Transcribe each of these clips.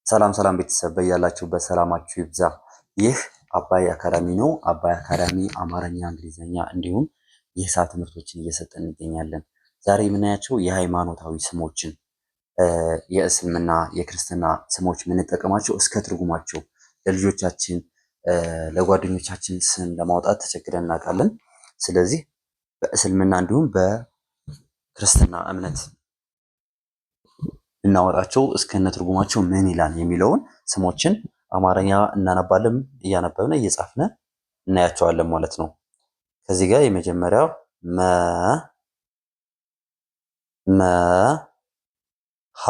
ሰላም ሰላም ቤተሰብ በያላችሁበት ሰላማችሁ ይብዛ። ይህ አባይ አካዳሚ ነው። አባይ አካዳሚ አማርኛ፣ እንግሊዝኛ እንዲሁም የሂሳብ ትምህርቶችን እየሰጠን እንገኛለን። ዛሬ የምናያቸው የሃይማኖታዊ ስሞችን የእስልምና የክርስትና ስሞች የምንጠቀማቸው እስከ ትርጉማቸው ለልጆቻችን ለጓደኞቻችን ስም ለማውጣት ተቸግረን እናውቃለን። ስለዚህ በእስልምና እንዲሁም በክርስትና እምነት እናወጣቸው እስከነ ትርጉማቸው ምን ይላል የሚለውን ስሞችን አማርኛ እናነባለን፣ እያነበብን እየጻፍን እናያቸዋለን ማለት ነው። ከዚህ ጋር የመጀመሪያው ሀ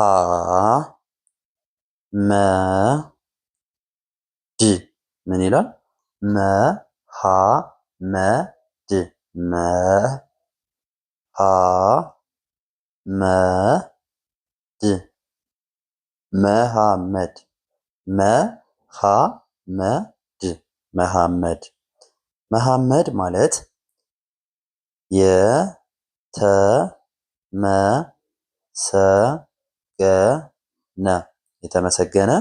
ምን ይላል? መሐመድ መሐመድ መሐመድ ማለት የተመሰገነ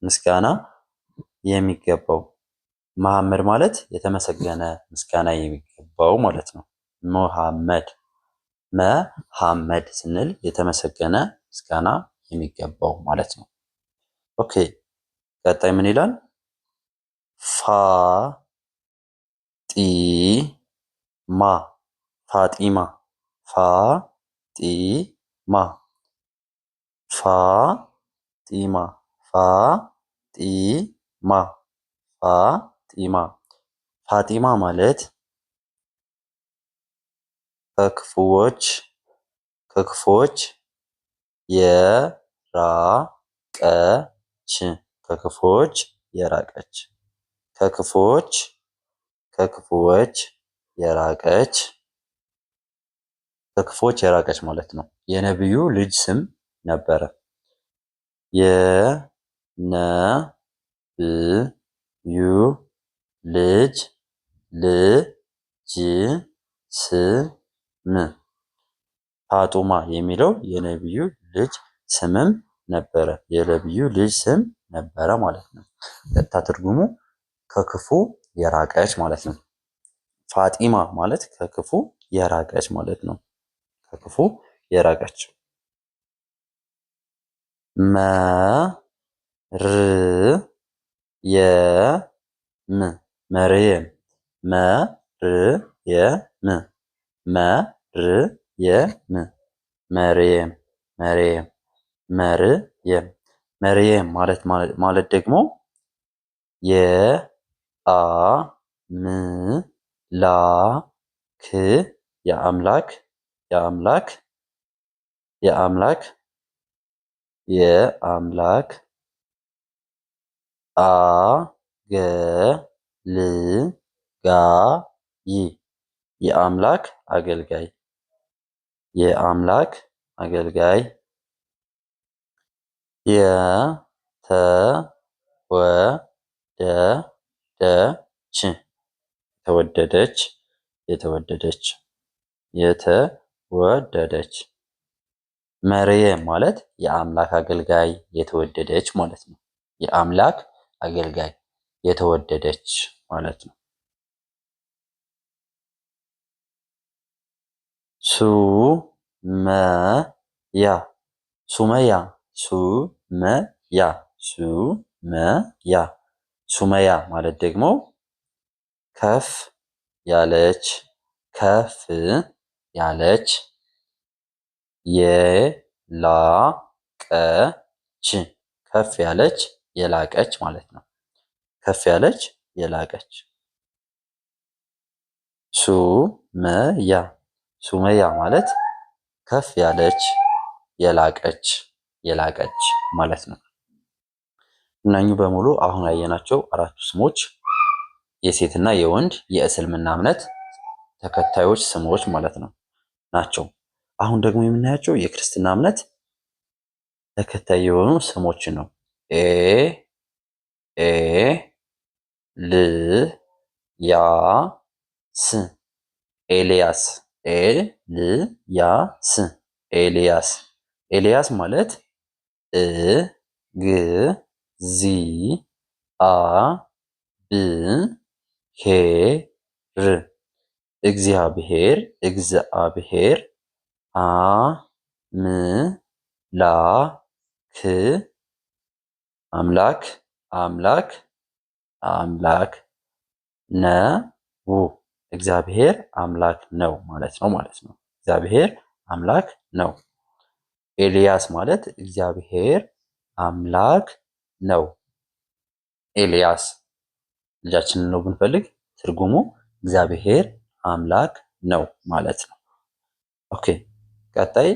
ምስጋና የሚገባው መሐመድ ማለት የተመሰገነ ምስጋና የሚገባው ማለት ነው። መሐመድ ስንል የተመሰገነ ምስጋና የሚገባው ማለት ነው። ኦኬ ቀጣይ ምን ይላል? ፋጢማ ፋጢማ ማለት ከክፉዎች የራቀች ማለት ነው። የነብዩ ልጅ ስም ነበረ። የነብዩ ልጅ ስም ፋጡማ የሚለው የነብዩ ልጅ ስምም ነበረ። የነብዩ ልጅ ስም ነበረ ማለት ነው። ቀጥታ ትርጉሙ ከክፉ የራቀች ማለት ነው። ፋጢማ ማለት ከክፉ የራቀች ማለት ነው። ከክፉ የራቀች። መርየም ማለት ደግሞ የአምላክ አገልጋይ የተወደደች መርየም ማለት የአምላክ አገልጋይ የተወደደች ማለት ነው። የአምላክ አገልጋይ የተወደደች ማለት ነው። ሱመያ ማለት ደግሞ ከፍ ያለች የላቀች ማለት ነው። ከፍ ያለች የላቀች ሱመያ ማለት ከፍ ያለች የላቀች ማለት ነው። እነኚህ በሙሉ አሁን ያየናቸው አራቱ ስሞች የሴትና የወንድ የእስልምና እምነት ተከታዮች ስሞች ማለት ነው ናቸው። አሁን ደግሞ የምናያቸው የክርስትና እምነት ተከታይ የሆኑ ስሞችን ነው። ኤ ል ያ ስ ኤልያስ ኤልያስ ኤልያስ ማለት ግ ዚ አ ብ ሄ ር እግዚአብሔር አ ም ላ ክ አምላክ ነው። እግዚአብሔር አምላክ ነው ማለት ነው። እግዚአብሔር አምላክ ነው። ኤልያስ ማለት እግዚአብሔር አምላክ ነው። ኤልያስ ልጃችንን ነው ብንፈልግ ትርጉሙ እግዚአብሔር አምላክ ነው ማለት ነው። ኦኬ ቀጣይ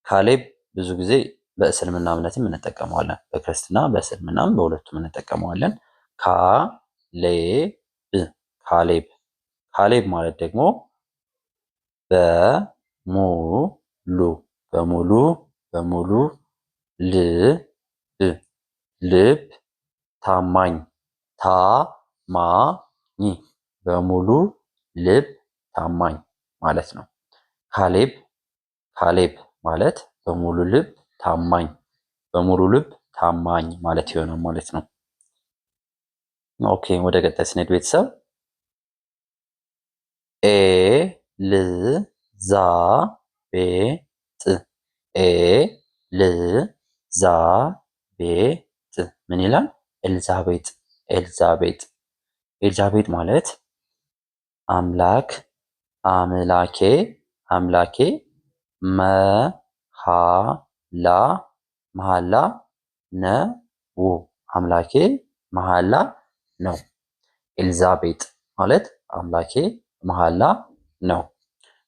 ካሌብ ብዙ ጊዜ በእስልምና እምነትም እንጠቀመዋለን። በክርስትና በእስልምናም በሁለቱም እንጠቀመዋለን። ካሌብ ማለት ደግሞ በሙሉ ልብ ታማኝ በሙሉ ልብ ታማኝ ማለት ነው። ካሌብ ማለት በሙሉ ልብ ታማኝ ማለት ይሆናል ማለት ነው። ኦኬ ወደ ቀጣይ ስንሄድ ቤተሰብ ኤልዛቤጥ ምን ይላል? ኤልዛቤጥ ማለት አምላኬ መሐላ ነው። አምላኬ መሐላ ነው። ኤልዛቤጥ ማለት አምላኬ መሐላ ነው።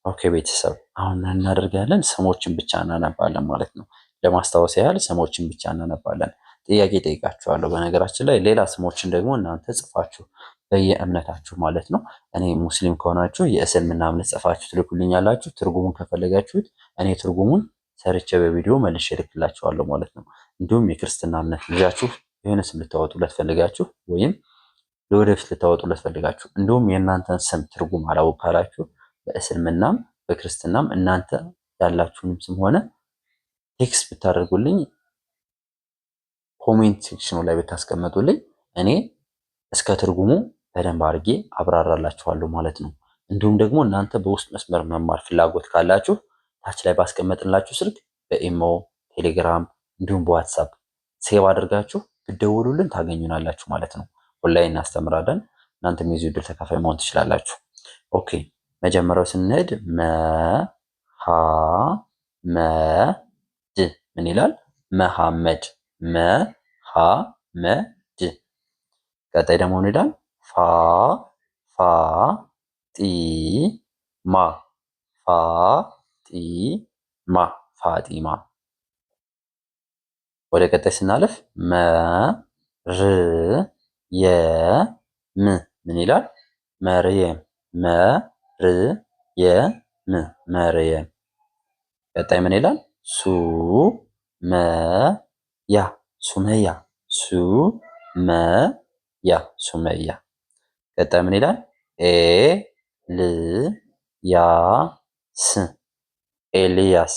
ኦኬ ቤተሰብ አሁን እናደርጋለን ስሞችን ብቻ እናነባለን ማለት ነው። ለማስታወስ ያህል ስሞችን ብቻ እናነባለን። ጥያቄ ጠይቃችኋለሁ። በነገራችን ላይ ሌላ ስሞችን ደግሞ እናንተ ጽፋችሁ በየእምነታችሁ ማለት ነው። እኔ ሙስሊም ከሆናችሁ የእስልምና እምነት ጽፋችሁ ትልኩልኛላችሁ። ትርጉሙን ከፈለጋችሁት እኔ ትርጉሙን ሰርቼ በቪዲዮ መልሼ እልክላችኋለሁ ማለት ነው። እንዲሁም የክርስትና እምነት ልጃችሁ የሆነ ስም ልታወጡለት ፈልጋችሁ ወይም ለወደፊት ልታወጡለት ፈልጋችሁ እንዲሁም የእናንተን ስም ትርጉም አላውቅ ካላችሁ በእስልምናም በክርስትናም እናንተ ያላችሁንም ስም ሆነ ቴክስት ብታደርጉልኝ ኮሜንት ሴክሽኑ ላይ ብታስቀምጡልኝ እኔ እስከ ትርጉሙ በደንብ አድርጌ አብራራላችኋለሁ ማለት ነው። እንዲሁም ደግሞ እናንተ በውስጥ መስመር መማር ፍላጎት ካላችሁ ታች ላይ ባስቀመጥንላችሁ ስልክ በኢሞ፣ ቴሌግራም እንዲሁም በዋትሳፕ ሴቭ አድርጋችሁ ብትደውሉልን ታገኙናላችሁ ማለት ነው። ኦንላይን እናስተምራለን። እናንተም የዚህ ዕድል ተካፋይ መሆን ትችላላችሁ። ኦኬ መጀመሪያው ስንሄድ ምን ይላል? መሐመድ። ቀጣይ ደግሞ ምን ይላል? ፋጢማ። ወደ ቀጣይ ስናልፍ ምን ይላል? መርየም። ቀጣይ ምን ይላል? ሱመያ። ቀጣይ ምን ይላል? ኤልያስ።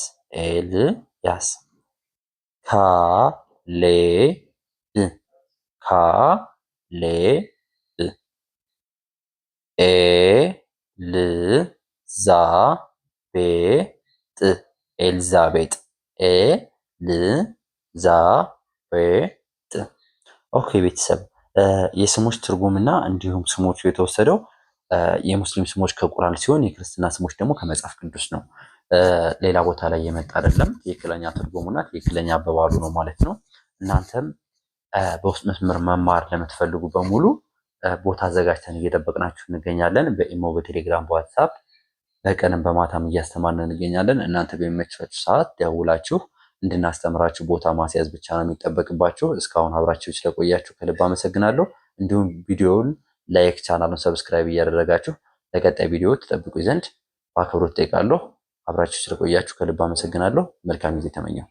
ካሌብ። ኤልዛቤጥ። ኦኬ ቤተሰብ የስሞች ትርጉምና እንዲሁም ስሞቹ የተወሰደው የሙስሊም ስሞች ከቁርአን ሲሆን የክርስትና ስሞች ደግሞ ከመጽሐፍ ቅዱስ ነው። ሌላ ቦታ ላይ የመጣ አይደለም። ትክክለኛ ትርጉሙና ትክክለኛ አበባሉ ነው ማለት ነው። እናንተም በውስጥ መስመር መማር ለምትፈልጉ በሙሉ ቦታ አዘጋጅተን እየጠበቅናችሁ እንገኛለን። በኢሞ፣ በቴሌግራም፣ በዋትሳፕ በቀንም በማታም እያስተማርን እንገኛለን። እናንተ በሚመቻችሁ ሰዓት ደውላችሁ እንድናስተምራችሁ ቦታ ማስያዝ ብቻ ነው የሚጠበቅባችሁ። እስካሁን አብራችሁ ስለቆያችሁ ከልብ አመሰግናለሁ። እንዲሁም ቪዲዮውን ላይክ፣ ቻናሉን ሰብስክራይብ እያደረጋችሁ ለቀጣይ ቪዲዮ ትጠብቁ ዘንድ በአክብሮት ጠይቃለሁ። አብራችሁ ስለቆያችሁ ከልብ አመሰግናለሁ። መልካም ጊዜ ተመኘው።